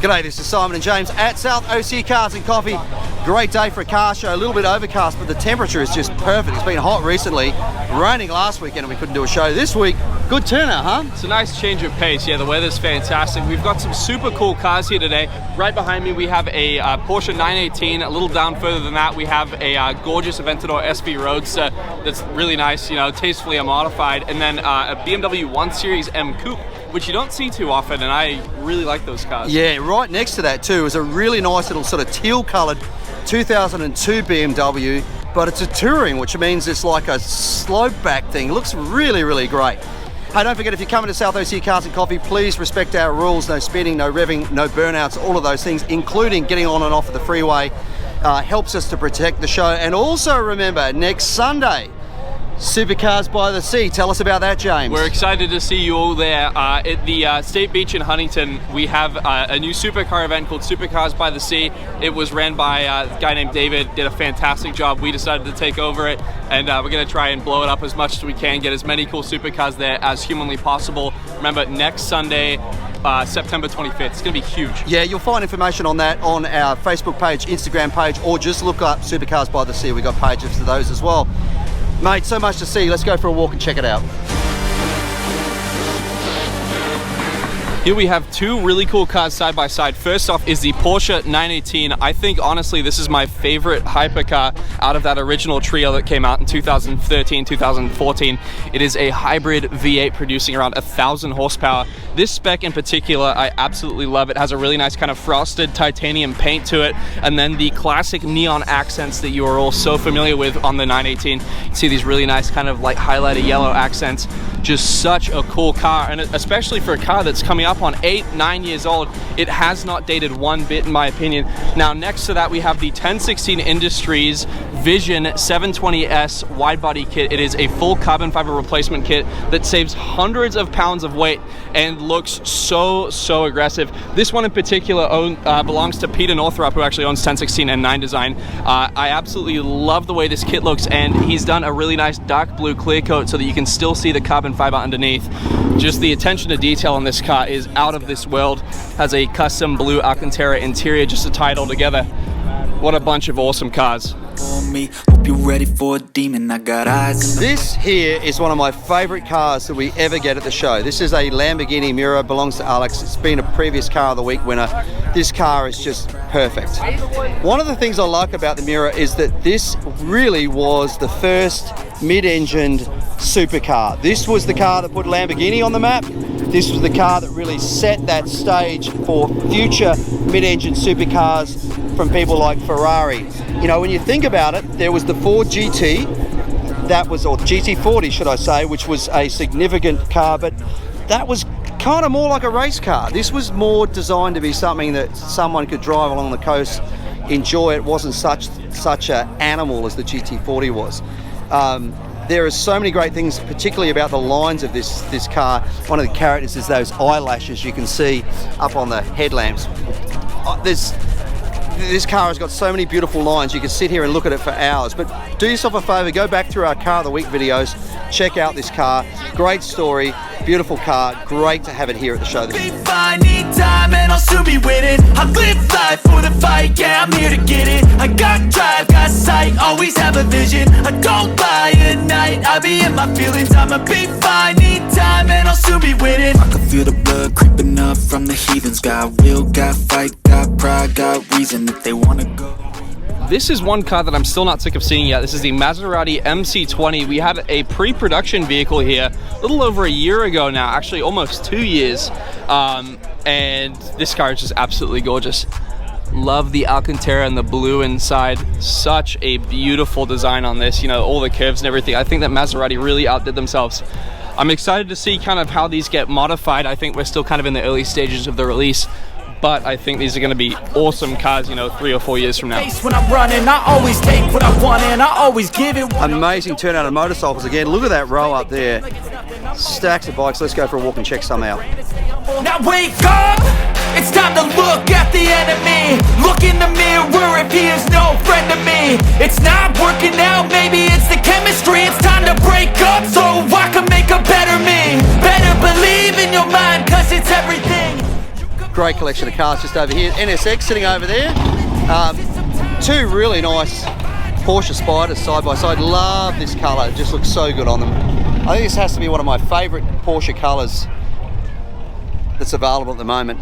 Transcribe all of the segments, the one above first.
G'day, this is Simon and James at South OC Cars and Coffee. Great day for a car show, a little bit overcast, but the temperature is just perfect. It's been hot recently, raining last weekend and we couldn't do a show this week. Good turnout, huh? It's a nice change of pace. Yeah, the weather's fantastic. We've got some super cool cars here today. Right behind me, we have a Porsche 918. A little down further than that, we have a gorgeous Aventador SV Roadster that's really nice, you know, tastefully modified. And then a BMW 1 Series M Coupe, which you don't see too often, and I really like those cars. Yeah, right next to that too is a really nice little sort of teal-coloured 2002 BMW, but it's a touring, which means it's like a slope-back thing. It looks really, really great. Hey, don't forget, if you're coming to South OC Cars and Coffee, please respect our rules. No speeding, no revving, no burnouts, all of those things, including getting on and off of the freeway, helps us to protect the show. And also remember, next Sunday, Supercars by the Sea. Tell us about that, James. We're excited to see you all there. At the State Beach in Huntington, we have a new supercar event called Supercars by the Sea. It was ran by a guy named David, did a fantastic job. We decided to take over it, and we're going to try and blow it up as much as we can, get as many cool supercars there as humanly possible. Remember, next Sunday, September 25th. It's going to be huge. Yeah, you'll find information on that on our Facebook page, Instagram page, or just look up Supercars by the Sea. We've got pages for those as well. Mate, so much to see. Let's go for a walk and check it out. Here we have two really cool cars side by side. First off is the Porsche 918. I think honestly this is my favorite hypercar out of that original trio that came out in 2013, 2014. It is a hybrid V8 producing around 1,000 horsepower. This spec in particular, I absolutely love. It has a really nice kind of frosted titanium paint to it, and then the classic neon accents that you are all so familiar with on the 918. You see these really nice kind of like highlighted yellow accents. Just such a cool car, and especially for a car that's coming up on 8-9 years old, it has not dated one bit in my opinion. Now next to that we have the 1016 Industries Vision 720S wide body kit. It is a full carbon fiber replacement kit that saves hundreds of pounds of weight and looks so aggressive. This one in particular belongs to Peter Northrup, who actually owns 1016 and 9 Design. I absolutely love the way this kit looks, and he's done a really nice dark blue clear coat so that you can still see the carbon fiber underneath. Just the attention to detail on this car is out of this world. Has a custom blue Alcantara interior just to tie it all together. What a bunch of awesome cars. Hope you're ready for a demon. I got eyes. This here is one of my favorite cars that we ever get at the show. This is a Lamborghini Miura, belongs to Alex. It's been a previous car of the week winner. This car is just perfect. One of the things I like about the Miura is that this really was the first mid-engined supercar. This was the car that put Lamborghini on the map. This was the car that really set that stage for future mid-engine supercars from people like Ferrari. You know, when you think about it, there was the Ford GT, that was, or GT40 should I say, which was a significant car, but that was kind of more like a race car. This was more designed to be something that someone could drive along the coast, enjoy. It wasn't such an animal as the GT40 was. There are so many great things, particularly about the lines of this car. One of the characters is those eyelashes you can see up on the headlamps. This car has got so many beautiful lines. You can sit here and look at it for hours. But do yourself a favor, go back through our Car of the Week videos, check out this car. Great story, beautiful car. Great to have it here at the show this year. I need time and I'll soon be winning. I live life for the fight, yeah, I'm here to get it. I got drive, got sight, always have a vision. I don't lie at night, I be in my feelings. I'ma be fine, need time and I'll soon be winning. I can feel the blood creeping up from the heathens. Got will, got fight, got pride, got reason if they wanna go. This is one car that I'm still not sick of seeing yet. This is the Maserati MC20. We had a pre-production vehicle here a little over a year ago now, actually almost 2 years. And this car is just absolutely gorgeous. Love the Alcantara and the blue inside. Such a beautiful design on this, you know, all the curves and everything. I think that Maserati really outdid themselves. I'm excited to see kind of how these get modified. I think we're still kind of in the early stages of the release, but I think these are going to be awesome cars, you know, 3 or 4 years from now. When I'm running, I always take what I want and I always give it. Amazing turnout of motorcycles again. Look at that row up there. Stacks of bikes. Let's go for a walk and check some out. Now wake up! It's time to look at the enemy. Look in the mirror if he is no friend to me. It's not working out, maybe it's the chemistry. It's time to break up so I can make a better me. Better believe in your mind, cause it's everything. Great collection of cars just over here. NSX sitting over there. Two really nice Porsche Spiders side by side. Love this colour, it just looks so good on them. I think this has to be one of my favourite Porsche colours that's available at the moment.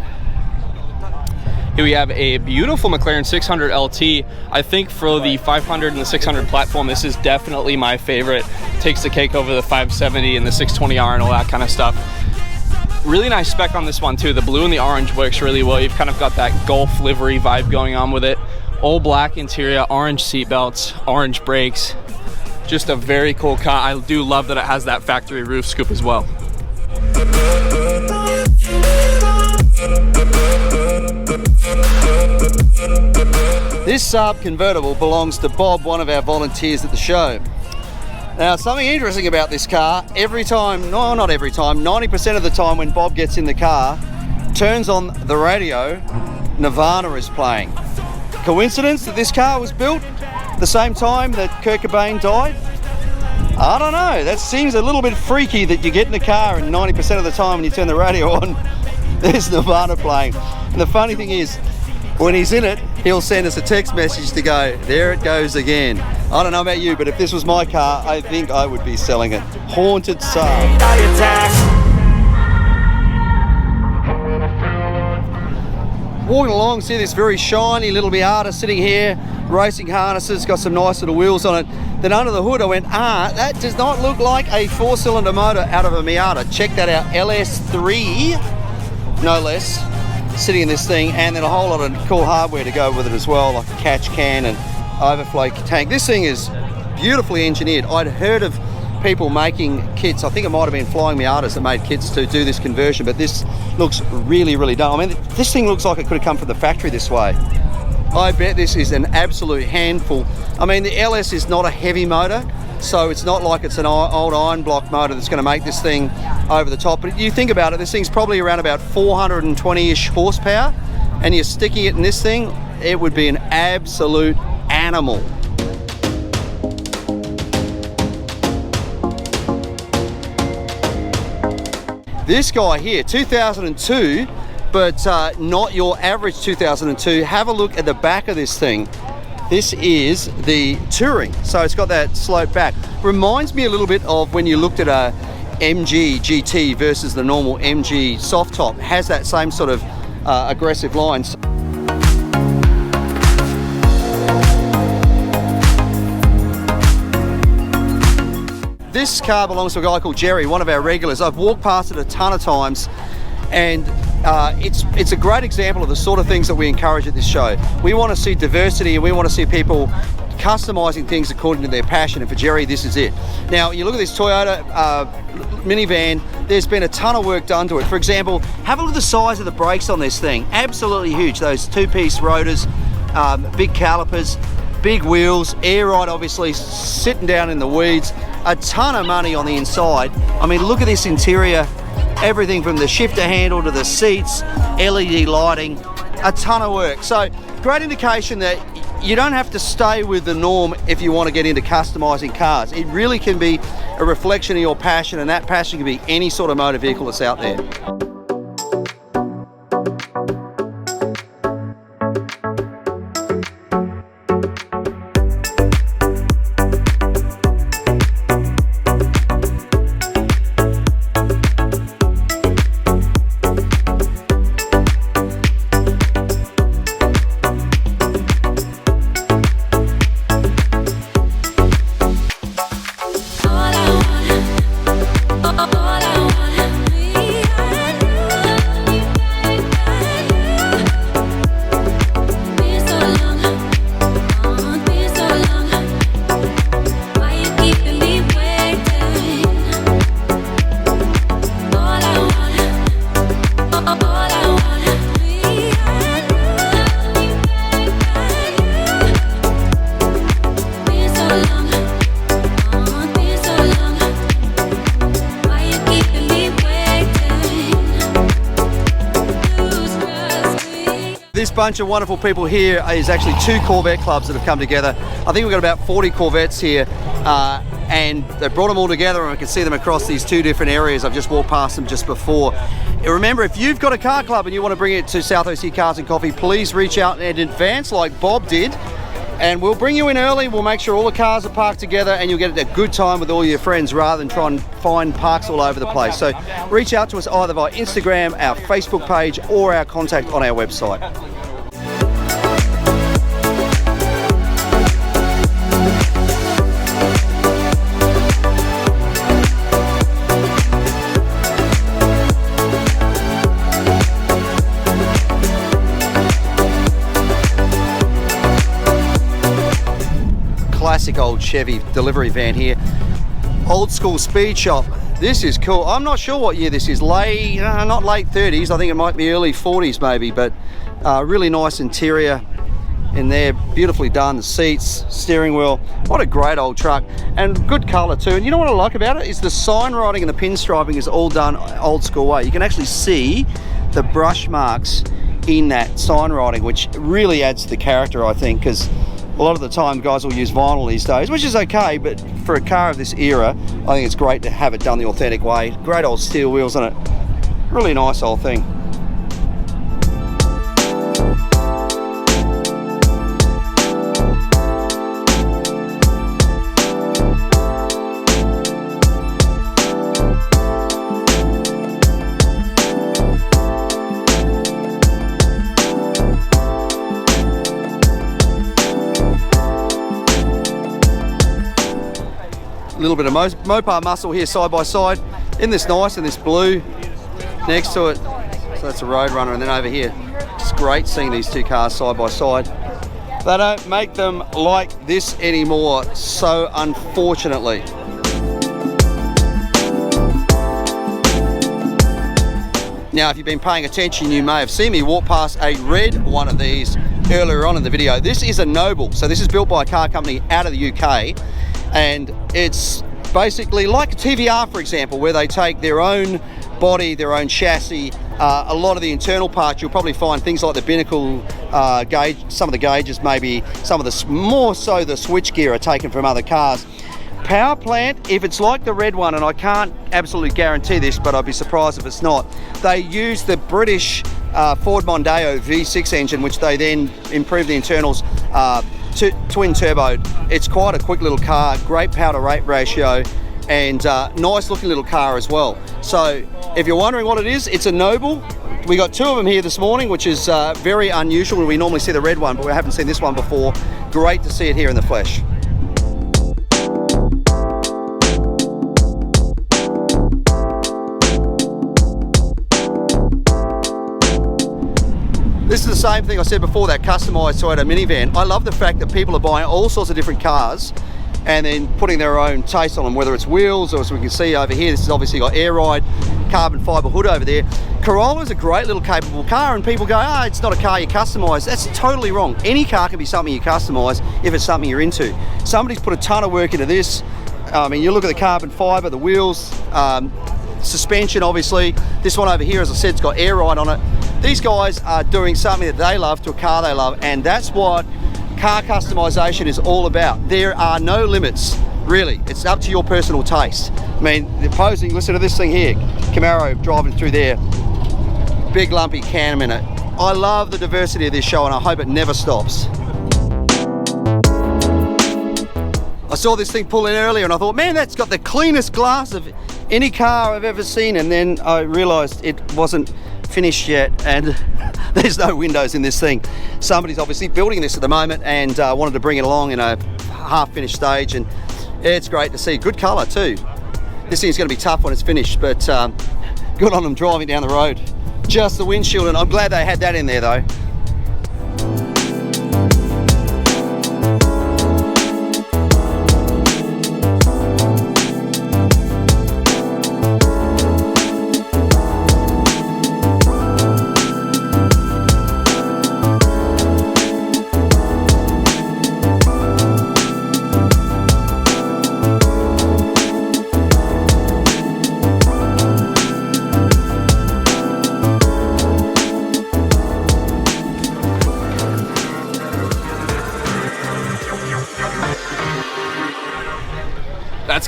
Here we have a beautiful McLaren 600 LT. I think for the 500 and the 600 platform, this is definitely my favorite. Takes the cake over the 570 and the 620R and all that kind of stuff. Really nice spec on this one too. The blue and the orange works really well. You've kind of got that Golf livery vibe going on with it. All black interior, orange seat belts, orange brakes. Just a very cool car. I do love that it has that factory roof scoop as well. This Saab convertible belongs to Bob, one of our volunteers at the show. Now, something interesting about this car, every time, no, not every time, 90% of the time when Bob gets in the car, turns on the radio, Nirvana is playing. Coincidence that this car was built the same time that Kurt Cobain died? I don't know, that seems a little bit freaky that you get in the car and 90% of the time when you turn the radio on, there's Nirvana playing. And the funny thing is, when he's in it, he'll send us a text message to go, there it goes again. I don't know about you, but if this was my car, I think I would be selling it. Haunted Saab. Walking along, see this very shiny little Miata sitting here, racing harnesses, got some nice little wheels on it. Then under the hood I went, that does not look like a 4-cylinder motor out of a Miata. Check that out, LS3, no less, sitting in this thing, and then a whole lot of cool hardware to go with it as well, like a catch can and overflow tank. This thing is beautifully engineered. I'd heard of people making kits. I think it might have been Flying Miatas that made kits to do this conversion, but this looks really, really done. I mean, this thing looks like it could have come from the factory this way. I bet this is an absolute handful. I mean, the LS is not a heavy motor, so it's not like it's an old iron block motor that's going to make this thing over the top. But you think about it, this thing's probably around about 420-ish horsepower, and you're sticking it in this thing, it would be an absolute animal. This guy here, 2002, but not your average 2002. Have a look at the back of this thing. This is the Touring, so it's got that slope back. Reminds me a little bit of when you looked at a MG GT versus the normal MG soft top. It has that same sort of aggressive lines. This car belongs to a guy called Jerry, one of our regulars. I've walked past it a ton of times, and it's a great example of the sort of things that we encourage at this show. We want to see diversity, and we want to see people customizing things according to their passion, and for Jerry, this is it. Now, you look at this Toyota minivan, there's been a ton of work done to it. For example, have a look at the size of the brakes on this thing. Absolutely huge. Those two-piece rotors, big calipers, big wheels, air ride obviously sitting down in the weeds, a ton of money on the inside. I mean, look at this interior, everything from the shifter handle to the seats, LED lighting, a ton of work. So great indication that you don't have to stay with the norm if you want to get into customizing cars. It really can be a reflection of your passion, and that passion can be any sort of motor vehicle that's out there. All I want, This bunch of wonderful people here is actually 2 Corvette clubs that have come together. I think we've got about 40 Corvettes here, and they brought them all together, and we can see them across these 2 different areas. I've just walked past them just before. And remember, if you've got a car club and you want to bring it to South OC Cars and Coffee, please reach out in advance like Bob did, and we'll bring you in early. We'll make sure all the cars are parked together, and you'll get a good time with all your friends rather than try and find parks all over the place. So reach out to us either via Instagram, our Facebook page, or our contact on our website. Classic old Chevy delivery van here. Old school speed shop. This is cool. I'm not sure what year this is. Not late 30s. I think it might be early 40s maybe, but really nice interior in there. Beautifully done. The seats, steering wheel. What a great old truck, and good color too. And you know what I like about it is the sign writing and the pinstriping is all done old school way. You can actually see the brush marks in that sign writing, which really adds to the character, I think, because a lot of the time guys will use vinyl these days, which is okay, but for a car of this era, I think it's great to have it done the authentic way. Great old steel wheels on it. Really nice old thing. A little bit of Mopar muscle here side by side in this nice, in this blue next to it. So that's a Road Runner, and then over here it's great seeing these 2 cars side by side. They don't make them like this anymore, so unfortunately. Now if you've been paying attention, you may have seen me walk past a red one of these earlier on in the video. This is a Noble, so this is built by a car company out of the UK, and it's basically like a TVR, for example, where they take their own body, their own chassis, a lot of the internal parts. You'll probably find things like the binnacle gauge, some of the gauges, maybe some of the, more so the switch gear are taken from other cars. Power plant, if it's like the red one, and I can't absolutely guarantee this, but I'd be surprised if it's not, they use the British Ford Mondeo V6 engine, which they then improve the internals twin turbo. It's quite a quick little car, great power to weight ratio, and nice looking little car as well. So if you're wondering what it is, it's a Noble. We got 2 of them here this morning, which is very unusual. We normally see the red one, but we haven't seen this one before. Great to see it here in the flesh. This is the same thing I said before, that customised Toyota minivan. I love the fact that people are buying all sorts of different cars and then putting their own taste on them, whether it's wheels, or as we can see over here, this has obviously got air ride, carbon fibre hood over there. Corolla's a great little capable car, and people go, it's not a car you customise. That's totally wrong. Any car can be something you customise if it's something you're into. Somebody's put a ton of work into this. I mean, you look at the carbon fibre, the wheels, suspension obviously. This one over here, as I said, it's got air ride on it. These guys are doing something that they love to a car they love, and that's what car customization is all about. There are no limits, really. It's up to your personal taste. I mean, the posing, listen to this thing here, Camaro driving through there, big lumpy Can in it. I love the diversity of this show, and I hope it never stops. I saw this thing pull in earlier and I thought, man, that's got the cleanest glass of any car I've ever seen, and then I realized it wasn't finished yet, and there's no windows in this thing. Somebody's obviously building this at the moment and wanted to bring it along in a half finished stage, and it's great to see. Good color too. This thing's going to be tough when it's finished, but good on them driving down the road. Just the windshield, and I'm glad they had that in there though.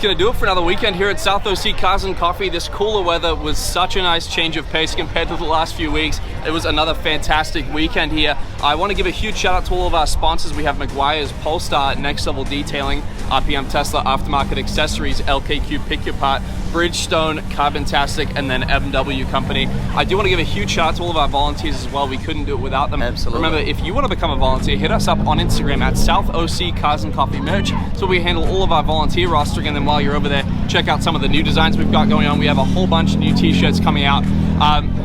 that's going to do it for another weekend here at South OC Cars and Coffee. This cooler weather was such a nice change of pace compared to the last few weeks. It was another fantastic weekend here. I want to give a huge shout out to all of our sponsors. We have McGuire's, Polestar, Next Level Detailing, RPM Tesla, Aftermarket Accessories, LKQ Pick Your Part, Bridgestone, Carbontastic, and then M&W Company. I do want to give a huge shout out to all of our volunteers as well. We couldn't do it without them. Absolutely. Remember, if you want to become a volunteer, hit us up on Instagram at South OC Cars and Coffee Merch. So we handle all of our volunteer rostering, and then while you're over there, check out some of the new designs we've got going on. We have a whole bunch of new t-shirts coming out.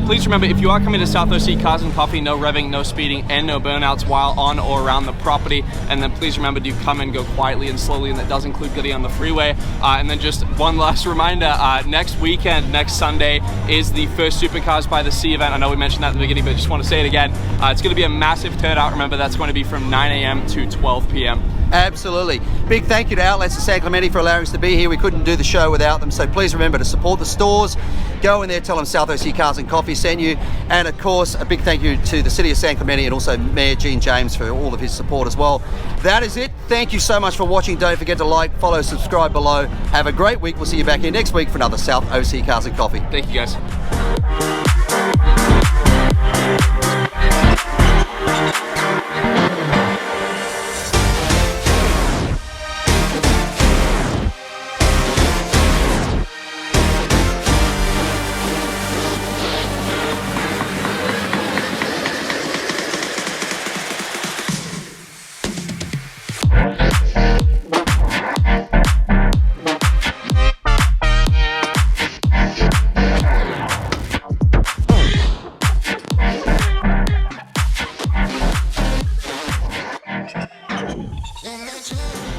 Please remember, if you are coming to South OC Cars and Coffee, no revving, no speeding, and no burnouts while on or around the property. And then please remember to come and go quietly and slowly, and that does include getting on the freeway. And then just one last reminder, next weekend, next Sunday, is the first Supercars by the Sea event. I know we mentioned that at the beginning, but I just want to say it again. It's going to be a massive turnout. Remember, that's going to be from 9 a.m. to 12 p.m. Absolutely. Big thank you to Outlets in San Clemente for allowing us to be here. We couldn't do the show without them, so please remember to support the stores. Go in there, tell them South OC Cars and Coffee sent you. And of course, a big thank you to the City of San Clemente and also Mayor Gene James for all of his support as well. That is it. Thank you so much for watching. Don't forget to like, follow, subscribe below. Have a great week. We'll see you back here next week for another South OC Cars and Coffee. Thank you, guys. Yeah,